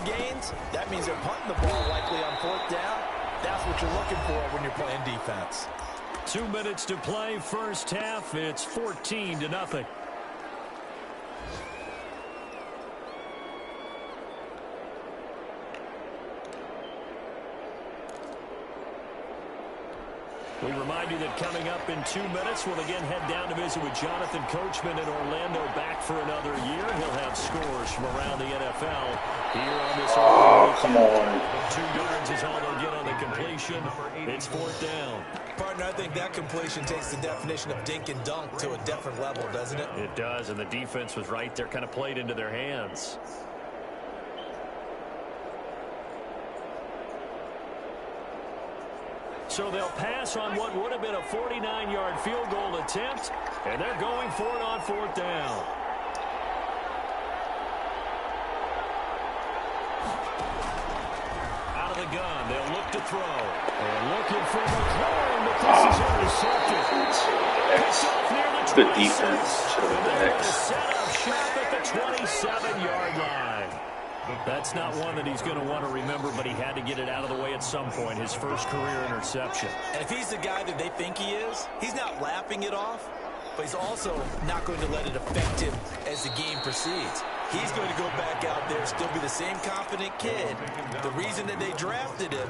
gains, that means they're punting the ball likely on fourth down. That's what you're looking for when you're playing defense. 2 minutes to play, first half. It's 14-0. We remind you that coming up in 2 minutes, we'll again head down to visit with Jonathan Coachman in Orlando, back for another year. He'll have scores from around the NFL here on this opening weekend. 2 yards is all they'll get on the completion. It's fourth down. Partner, I think that completion takes the definition of dink and dunk to a different level, doesn't it? It does, and the defense was right there, kind of played into their hands. So they'll pass on what would have been a 49-yard field goal attempt, and they're going for it on fourth down. Out of the gun, they'll look to throw. And looking for McLaurin, but this is intercepted. It's off near the 26. Good defense. Should have been the X. Set up shop at the 27-yard line. That's not one that he's going to want to remember, but he had to get it out of the way at some point, his first career interception. And if he's the guy that they think he is, he's not laughing it off, but he's also not going to let it affect him as the game proceeds. He's going to go back out there, still be the same confident kid, the reason that they drafted him,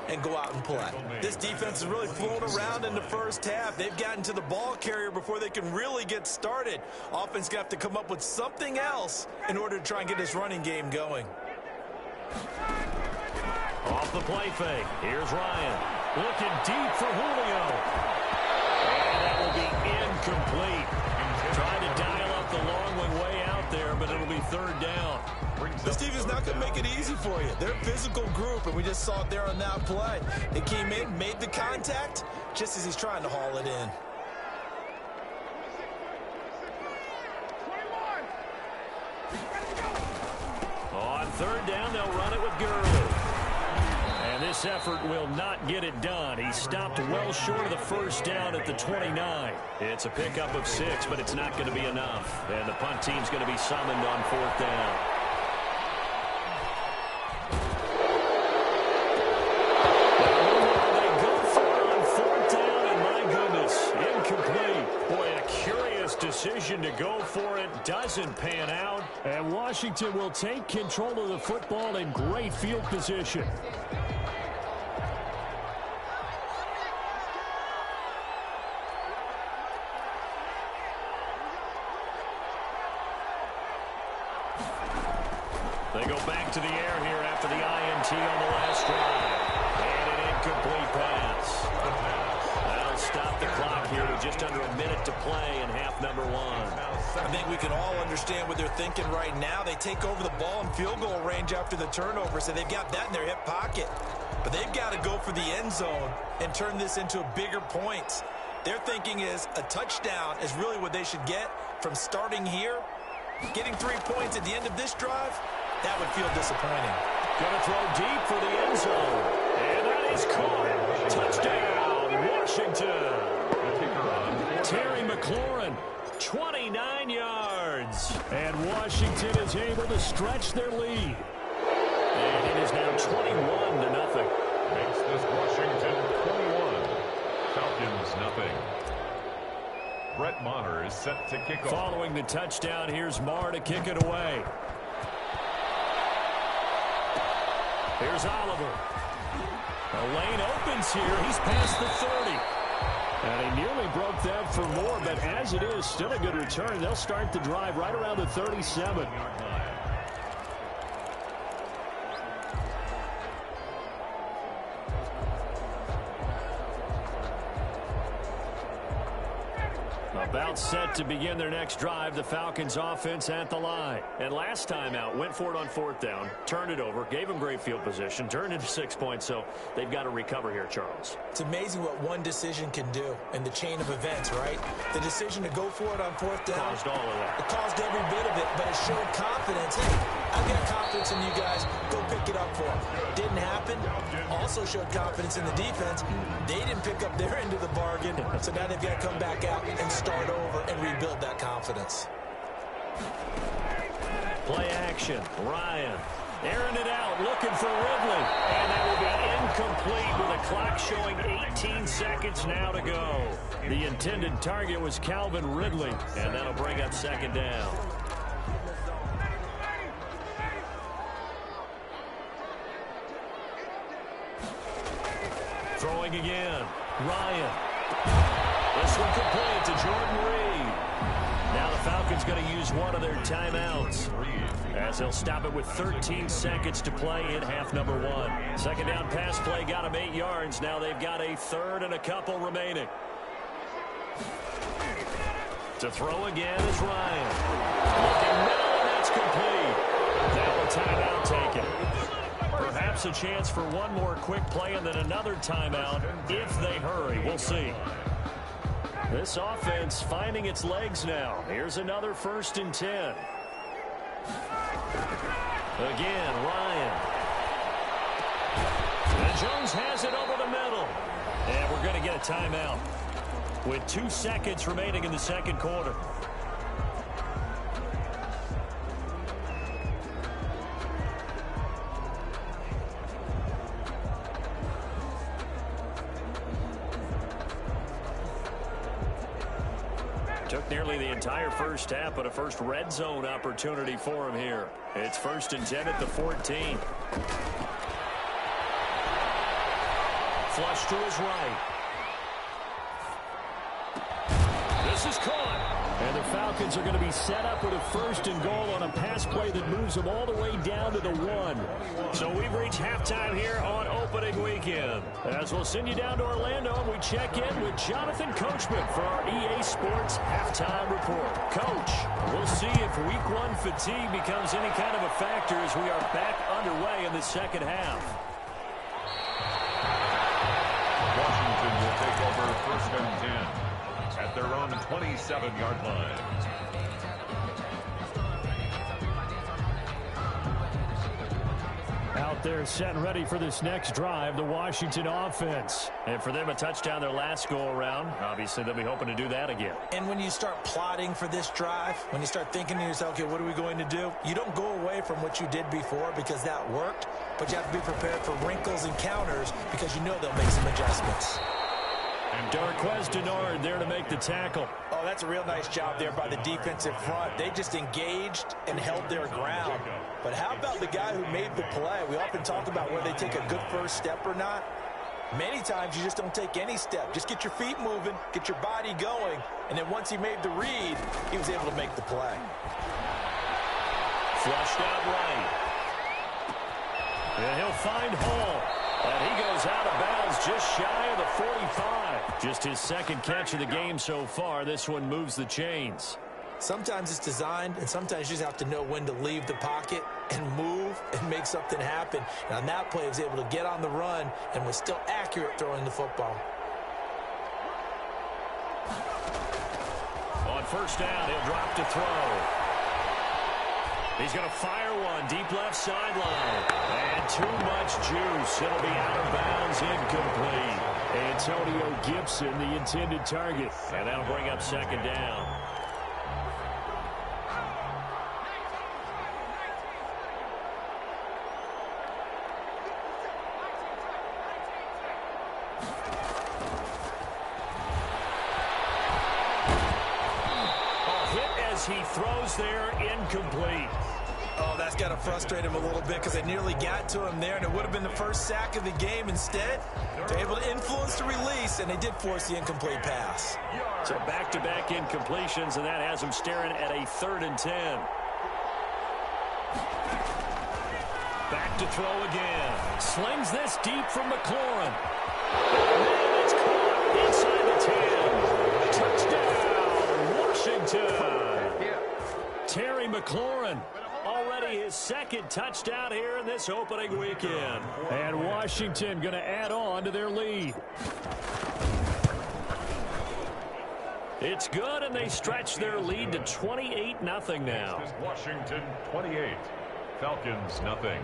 and go out and play. This defense is really flown around in the first half. They've gotten to the ball carrier before they can really get started. Offense got to come up with something else in order to try and get this running game going. Off the play fake. Here's Ryan. Looking deep for Julio. And that will be incomplete. Trying to dial up the long one way out there, but it'll be third down. This defense is not going to make it easy for you. They're a physical group, and we just saw it there on that play. They came in, made the contact, just as he's trying to haul it in. On third down, they'll run it with Gurley. And this effort will not get it done. He stopped well short of the first down at the 29. It's a pickup of 6, but it's not going to be enough. And the punt team's going to be summoned on fourth down. They go for it on fourth down, and my goodness, incomplete. Boy, a curious decision to go for it. Doesn't pan out. And Washington will take control of the football in great field position. They go back to the air here after the INT on the last drive. And an incomplete pass. That'll stop the clock here with just under a minute to play in half number 1. I think we can all understand what they're thinking right now. They take over the ball in field goal range after the turnover, so they've got that in their hip pocket. But they've got to go for the end zone and turn this into a bigger point. Their thinking is a touchdown is really what they should get from starting here. Getting 3 points at the end of this drive, that would feel disappointing. Going to throw deep for the end zone. And that is caught. Touchdown, Washington. Terry McLaurin, 29 yards. And Washington is able to stretch their lead. And it is now 21-0. Makes this Washington 21. Falcons nothing. Brett Maher is set to kick off. Following the touchdown, here's Maher to kick it away. Here's Oliver. The lane opens here. He's past the 30. And he nearly broke that for more, but as it is, still a good return. They'll start the drive right around the 37. About set to begin their next drive, the Falcons offense at the line. And last time out, went for it on fourth down, turned it over, gave them great field position, turned into 6 points, so they've got to recover here, Charles. It's amazing what one decision can do in the chain of events, right? The decision to go for it on fourth down. Caused all of that. It caused every bit of it, but it showed confidence. Hey, I've got confidence in you guys. Go pick it up for them. Didn't happen. Also showed confidence in the defense. They didn't pick up their end of the bargain, so now they've got to come back out and start over and rebuild that confidence. Play action. Ryan Airing it out, looking for Ridley. And that will be incomplete with a clock showing 18 seconds now to go. The intended target was Calvin Ridley, and that'll bring up second down. Throwing again. Ryan. This one complete to Jordan Reed. Now the Falcons going to use one of their timeouts, as they'll stop it with 13 seconds to play in half number one. Second down pass play got them 8 yards. Now they've got a third and a couple remaining. To throw again is Ryan. Looking middle, and that's complete. Now a timeout taken. Perhaps a chance for one more quick play and then another timeout if they hurry. We'll see. This offense finding its legs now. Here's another 1st and 10. Again, Ryan. And Jones has it over the middle. And we're going to get a timeout with 2 seconds remaining in the second quarter. Took nearly the entire first half, but a first red zone opportunity for him here. It's 1st and 10 at the 14. Flush to his right. This is caught. And the Falcons are going to be set up with a 1st and goal on a pass play that moves them all the way down to the 1. So we've reached halftime here on opening weekend. As we'll send you down to Orlando, and we check in with Jonathan Coachman for our EA Sports Halftime Report. Coach, we'll see if Week 1 fatigue becomes any kind of a factor as we are back underway in the second half. Washington will take over 1st and 10 at their own 27-yard line. Out there set and ready for this next drive, the Washington offense. And for them, a touchdown their last go-around. Obviously, they'll be hoping to do that again. And when you start plotting for this drive, when you start thinking to yourself, okay, what are we going to do? You don't go away from what you did before because that worked, but you have to be prepared for wrinkles and counters because you know they'll make some adjustments. And Darqueze Dennard there to make the tackle. Oh, that's a real nice job there by the defensive front. They just engaged and held their ground. But how about the guy who made the play? We often talk about whether they take a good first step or not. Many times you just don't take any step. Just get your feet moving, get your body going, and then once he made the read, he was able to make the play. Flushed out right. And he'll find Hall. And he goes out of bounds just shy of the 45. Just his second catch of the game so far. This one moves the chains. Sometimes it's designed, and sometimes you just have to know when to leave the pocket and move and make something happen. And on that play, he was able to get on the run and was still accurate throwing the football. On 1st down, he'll drop to throw. He's going to fire one deep left sideline. And too much juice. It'll be out of bounds, incomplete. Antonio Gibson, the intended target. And that'll bring up second down. He throws there, incomplete. Oh, that's got to frustrate him a little bit because they nearly got to him there, and it would have been the first sack of the game. Instead, they're able to influence the release, and they did force the incomplete pass. So back-to-back incompletions, and that has him staring at a 3rd and 10. Back to throw again. Slings this deep from McLaurin. And it's caught inside the 10. Touchdown, Washington. Terry McLaurin, already his second touchdown here in this opening weekend. And Washington going to add on to their lead. It's good, and they stretch their lead to 28-0 now. Washington 28, Falcons nothing.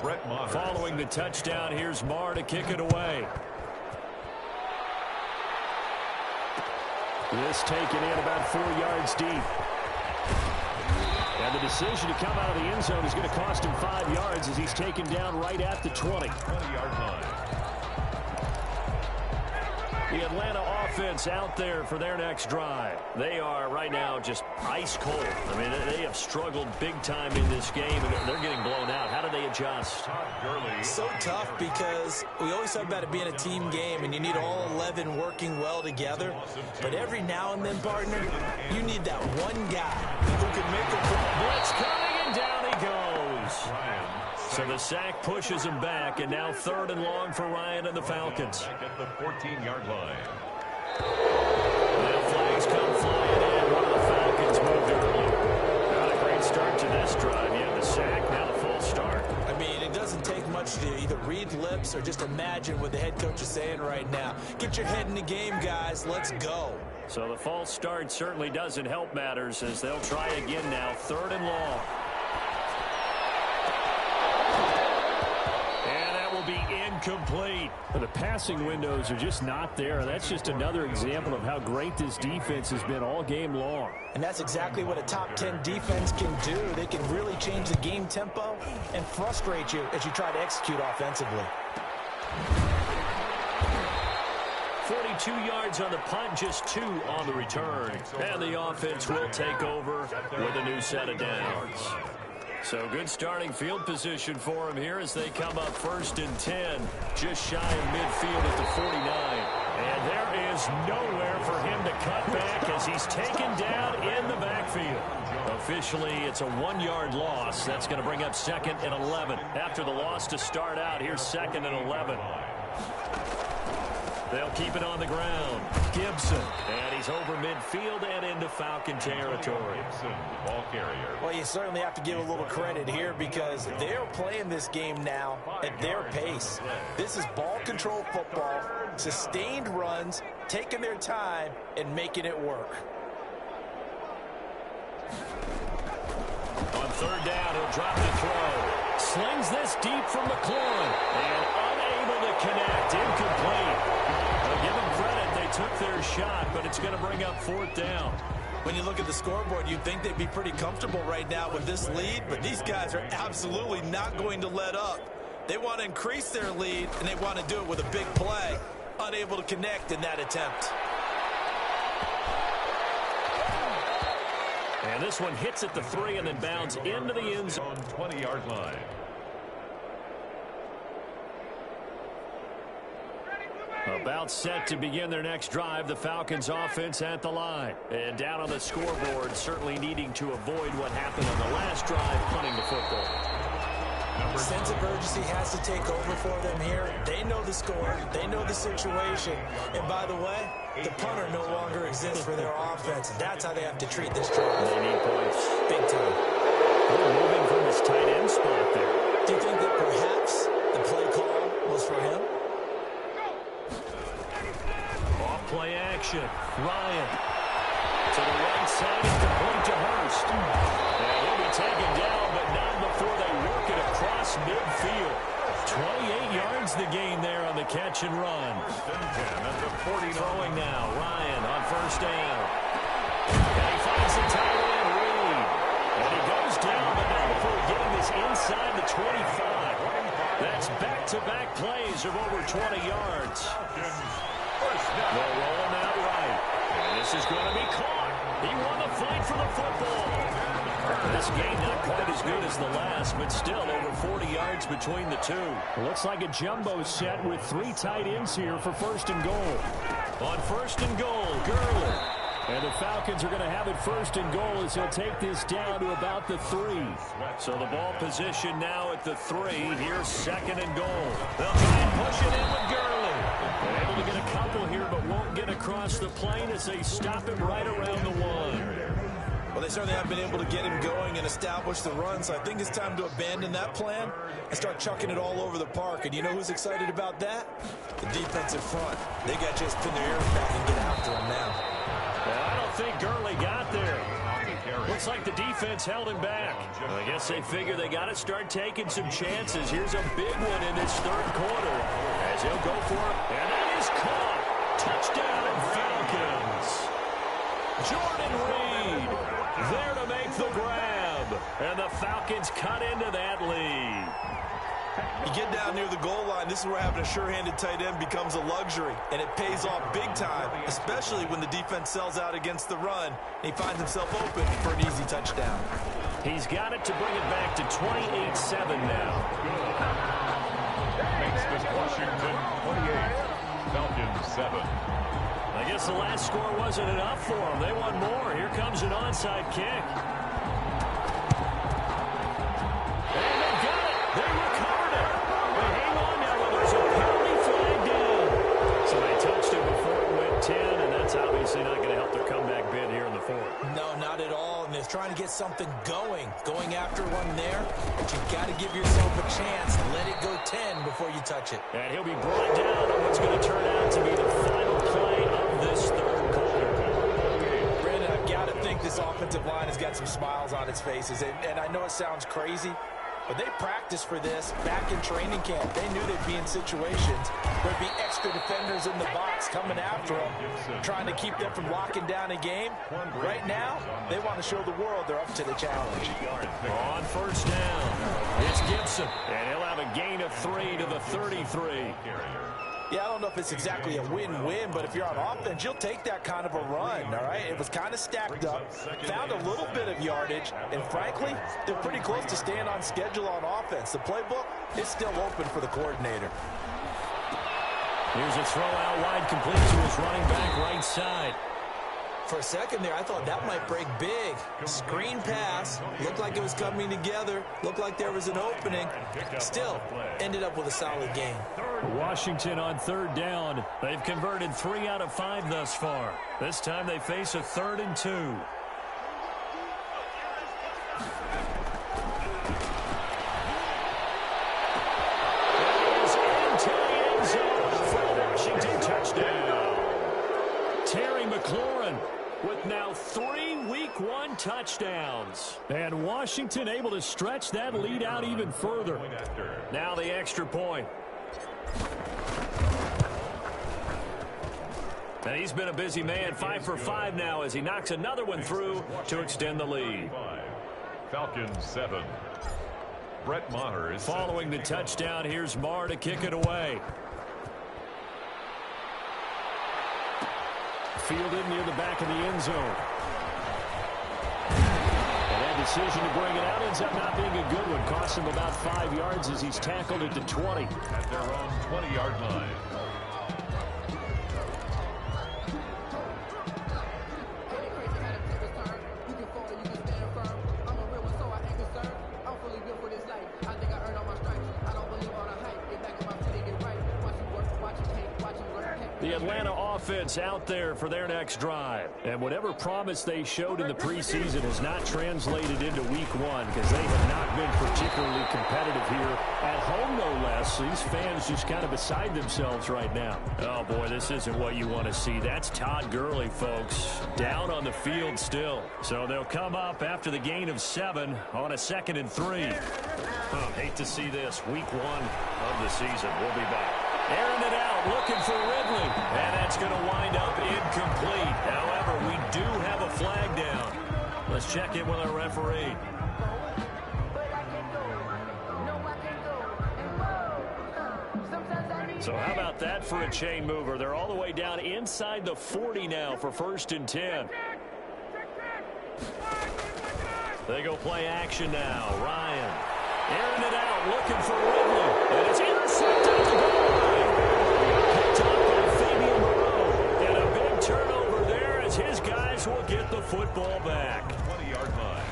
Brett Maher. Following the touchdown, here's Maher to kick it away. This taken in about 4 yards deep. And the decision to come out of the end zone is going to cost him 5 yards as he's taken down right at the 20. 20-yard line. The Atlanta offense out there for their next drive. They are right now just ice cold. I mean, they have struggled big time in this game, and they're getting blown out. How do they adjust? So tough because we always talk about it being a team game, and you need all 11 working well together. But every now and then, partner, you need that one guy who can make a blitz coming, and down he goes. So the sack pushes him back, and now 3rd and long for Ryan and the Falcons. Back at the 14-yard line. Now flags come flying in. One of the Falcons moved early. Not a great start to this drive. You have the sack, now the false start. I mean, it doesn't take much to either read lips or just imagine what the head coach is saying right now. Get your head in the game, guys. Let's go. So the false start certainly doesn't help matters as they'll try again now. 3rd and long. Be incomplete. The passing windows are just not there. That's just another example of how great this defense has been all game long. And that's exactly what a top 10 defense can do. They can really change the game tempo and frustrate you as you try to execute offensively. 42 yards on the punt, just 2 on the return. And the offense will take over with a new set of downs. So good starting field position for him here as they come up 1st and 10, just shy of midfield at the 49. And there is nowhere for him to cut back as he's taken down in the backfield. Officially, it's a 1-yard loss. That's going to bring up 2nd and 11. After the loss to start out, here's 2nd and 11. They'll keep it on the ground. Gibson. And he's over midfield and into Falcon territory. Gibson, the ball carrier. Well, you certainly have to give a little credit here because they're playing this game now at their pace. This is ball control football, sustained runs, taking their time, and making it work. On 3rd down, he'll drop the throw. Slings this deep from McLaurin. And unable to connect. Incomplete. Give them credit, they took their shot, but it's going to bring up 4th down. When you look at the scoreboard, you'd think they'd be pretty comfortable right now with this lead, but these guys are absolutely not going to let up. They want to increase their lead, and they want to do it with a big play. Unable to connect in that attempt. And this one hits at the 3 and then bounds into the end zone. 20-yard line. About set to begin their next drive, the Falcons offense at the line. And down on the scoreboard, certainly needing to avoid what happened on the last drive, punting the football. Sense of urgency has to take over for them here. They know the score. They know the situation. And by the way, the punter no longer exists for their offense. That's how they have to treat this drive. They need points. Big time. They're moving from his tight end spot there. Do you think that perhaps the play call was for him? Play action. Ryan to the right side and complete to Hurst. And he'll be taken down, but not before they work it across midfield. 28 yards the gain there on the catch and run. Throwing now. Ryan on 1st down. And he finds the tight end, Reed. And he goes down, but not before getting this inside the 25. That's back-to-back plays of over 20 yards. They'll roll him out right. And this is going to be caught. He won the fight for the football. This game not quite as good as the last, but still over 40 yards between the two. Looks like a jumbo set with 3 tight ends here for 1st and goal. On 1st and goal, Gurley. And the Falcons are going to have it 1st and goal as he'll take this down to about the 3. So the ball position now at the 3. Here's 2nd and goal. They'll try and push it in with Gurley. They're able to get a couple here, but won't get across the plane as they stop him right around the 1. Well, they certainly have been able to get him going and establish the run, so I think it's time to abandon that plan and start chucking it all over the park. And you know who's excited about that? The defensive front. They got to just pin their ears back and get after him now. I don't think Gurley got there. Looks like the defense held him back. Well, I guess they figure they got to start taking some chances. Here's a big one in this 3rd quarter as he'll go for it. And that is caught. Touchdown, Falcons. Jordan Reed there to make the grab. And the Falcons cut into that lead. You get down near the goal line, this is where having a sure-handed tight end becomes a luxury, and it pays off big time, especially when the defense sells out against the run, and he finds himself open for an easy touchdown. He's got it to bring it back to 28-7 now. Makes this Washington 28, Falcons 7. I guess the last score wasn't enough for them. They want more. Here comes an onside kick. And they got it. They recovered it. But hang on now. Well, there's a penalty flag down. So they touched it before it went 10, and that's obviously not going to help their comeback bid here in the fourth. No, not at all. And they're trying to get something going after one there. But you've got to give yourself a chance. Let it go 10 before you touch it. And he'll be brought down on what's going to turn out to be the final play of this third quarter. Brandon, I've got to think this offensive line has got some smiles on its faces. And I know it sounds crazy, but they practiced for this back in training camp. They knew they'd be in situations where there'd be extra defenders in the box coming after them, trying to keep them from locking down a game. Right now, they want to show the world they're up to the challenge. On first down, it's Gibson, and he'll have a gain of 3 to the 33. Yeah, I don't know if it's exactly a win-win, but if you're on offense, you'll take that kind of a run, all right? It was kind of stacked up, found a little bit of yardage, and frankly, they're pretty close to staying on schedule on offense. The playbook is still open for the coordinator. Here's a throw out wide, complete to his running back right side. For a second there, I thought that might break big. Screen pass, looked like it was coming together, looked like there was an opening. Still, ended up with a solid game. Washington on third down. They've converted 3 out of 5 thus far. This time they face a 3rd and 2. Terry McLaurin with now 3 Week 1 touchdowns. And Washington able to stretch that lead out even further. Now the extra point. And he's been a busy man, 5 for 5 now as he knocks another one through to extend the lead. Falcons 7. Brett Maher is following the touchdown. Here's Maher to kick it away. Fielded near the back of the end zone. And that decision to bring it out ends up not being a good one. Cost him about 5 yards as he's tackled at the 20. At their own 20-yard line. The Atlanta offense out there for their next drive. And whatever promise they showed in the preseason has not translated into Week 1 because they have not been particularly competitive here at home, no less. These fans just kind of beside themselves right now. Oh, boy, this isn't what you want to see. That's Todd Gurley, folks, down on the field still. So they'll come up after the gain of 7 on a 2nd and 3. Hate to see this. Week 1 of the season. We'll be back. Airing it out, looking for Ridley. And that's going to wind up incomplete. However, we do have a flag down. Let's check in with our referee. So how about that for a chain mover? They're all the way down inside the 40 now for 1st and 10. They go play action now. Ryan airing it out, looking for Ridley. And it's intercepted at the goal line. Picked up by Fabian Moreau. And a big turnover there as his guys will get the football back. 20-yard line.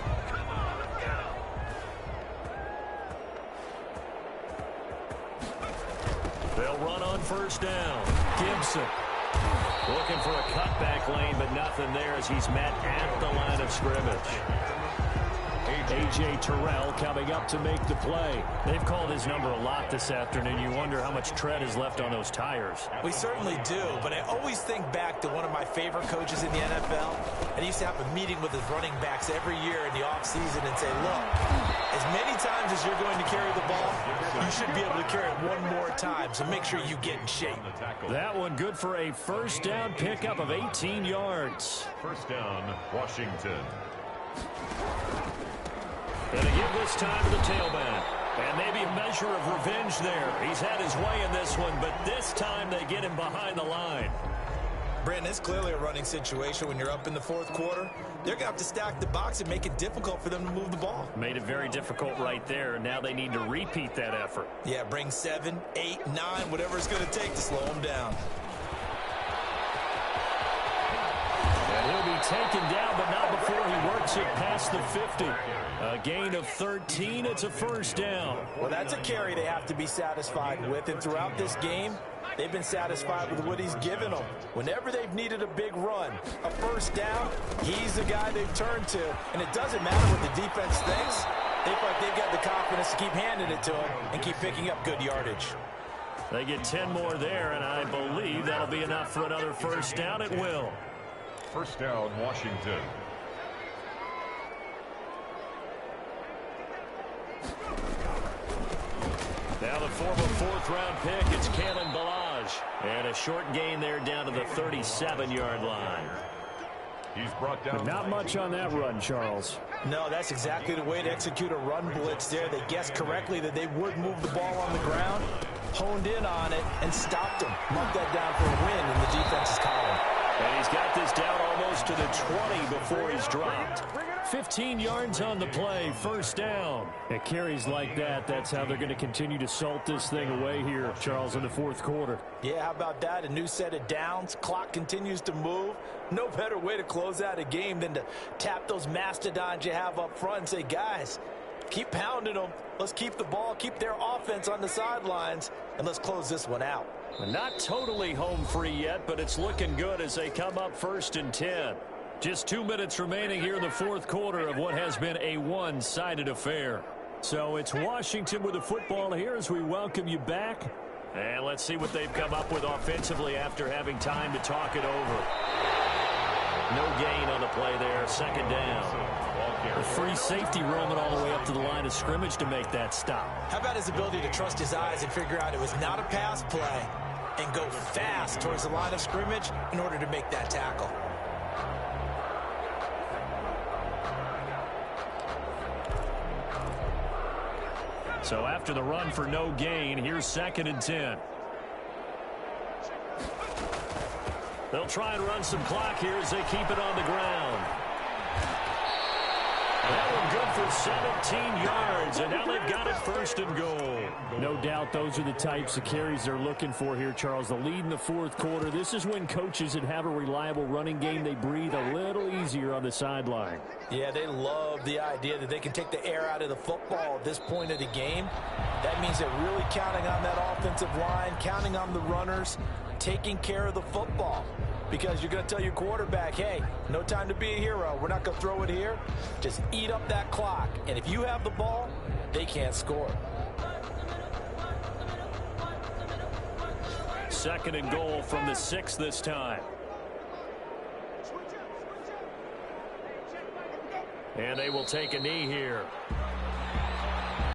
They'll run on 1st down. Gibson looking for a cutback lane, but nothing there as he's met at the line of scrimmage. A.J. Terrell coming up to make the play. They've called his number a lot this afternoon. You wonder how much tread is left on those tires. We certainly do, but I always think back to one of my favorite coaches in the NFL. And he used to have a meeting with his running backs every year in the offseason and say, look, as many times as you're going to carry the ball, you should be able to carry it one more time, so make sure you get in shape. That one good for a 1st down pickup of 18 yards. 1st down, Washington. Going to give this time to the tailback. And maybe a measure of revenge there. He's had his way in this one, but this time they get him behind the line. Brandon, it's clearly a running situation when you're up in the fourth quarter. They're going to have to stack the box and make it difficult for them to move the ball. Made it very difficult right there. Now they need to repeat that effort. Yeah, bring 7, 8, 9, whatever it's going to take to slow them down. And he'll be taken down, but not before he works it past the 50. A gain of 13. It's a first down. Well, that's a carry they have to be satisfied with. And throughout this game, they've been satisfied with what he's given them. Whenever they've needed a big run, a first down, he's the guy they've turned to. And it doesn't matter what the defense thinks. They feel like they've got the confidence to keep handing it to him and keep picking up good yardage. They get 10 more there, and I believe that'll be enough for another first down. It will. First down, Washington. Now the former fourth-round pick, it's Kalen Ballage. And a short gain there down to the 37-yard line. He's brought down. But not much on that run, Charles. No, that's exactly the way to execute a run blitz there. They guessed correctly that they would move the ball on the ground, honed in on it, and stopped him. Marked that down for a win in the defense's column. And he's got this down almost to the 20 before he's dropped. 15 yards on the play, first down. At carries like that, that's how they're going to continue to salt this thing away here, Charles, in the fourth quarter. Yeah, how about that? A new set of downs. Clock continues to move. No better way to close out a game than to tap those mastodons you have up front and say, guys, keep pounding them. Let's keep the ball, keep their offense on the sidelines, and let's close this one out. Not totally home free yet, but it's looking good as they come up first and 10. Just 2 minutes remaining here in the fourth quarter of what has been a one-sided affair. So it's Washington with the football here as we welcome you back. And let's see what they've come up with offensively after having time to talk it over. No gain on the play there, second down. A free safety roaming all the way up to the line of scrimmage to make that stop. How about his ability to trust his eyes and figure out it was not a pass play and go fast towards the line of scrimmage in order to make that tackle? So after the run for no gain, here's second and 10. They'll try and run some clock here as they keep it on the ground. That one good for 17 yards, and now they've got it first and goal. No doubt those are the types of carries they're looking for here, Charles. The lead in the fourth quarter. This is when coaches that have a reliable running game, they breathe a little easier on the sideline. Yeah, they love the idea that they can take the air out of the football at this point of the game. That means they're really counting on that offensive line, counting on the runners, taking care of the football. Because you're going to tell your quarterback, hey, no time to be a hero. We're not going to throw it here. Just eat up that clock. And if you have the ball, they can't score. Second and goal from the 6 this time. And they will take a knee here.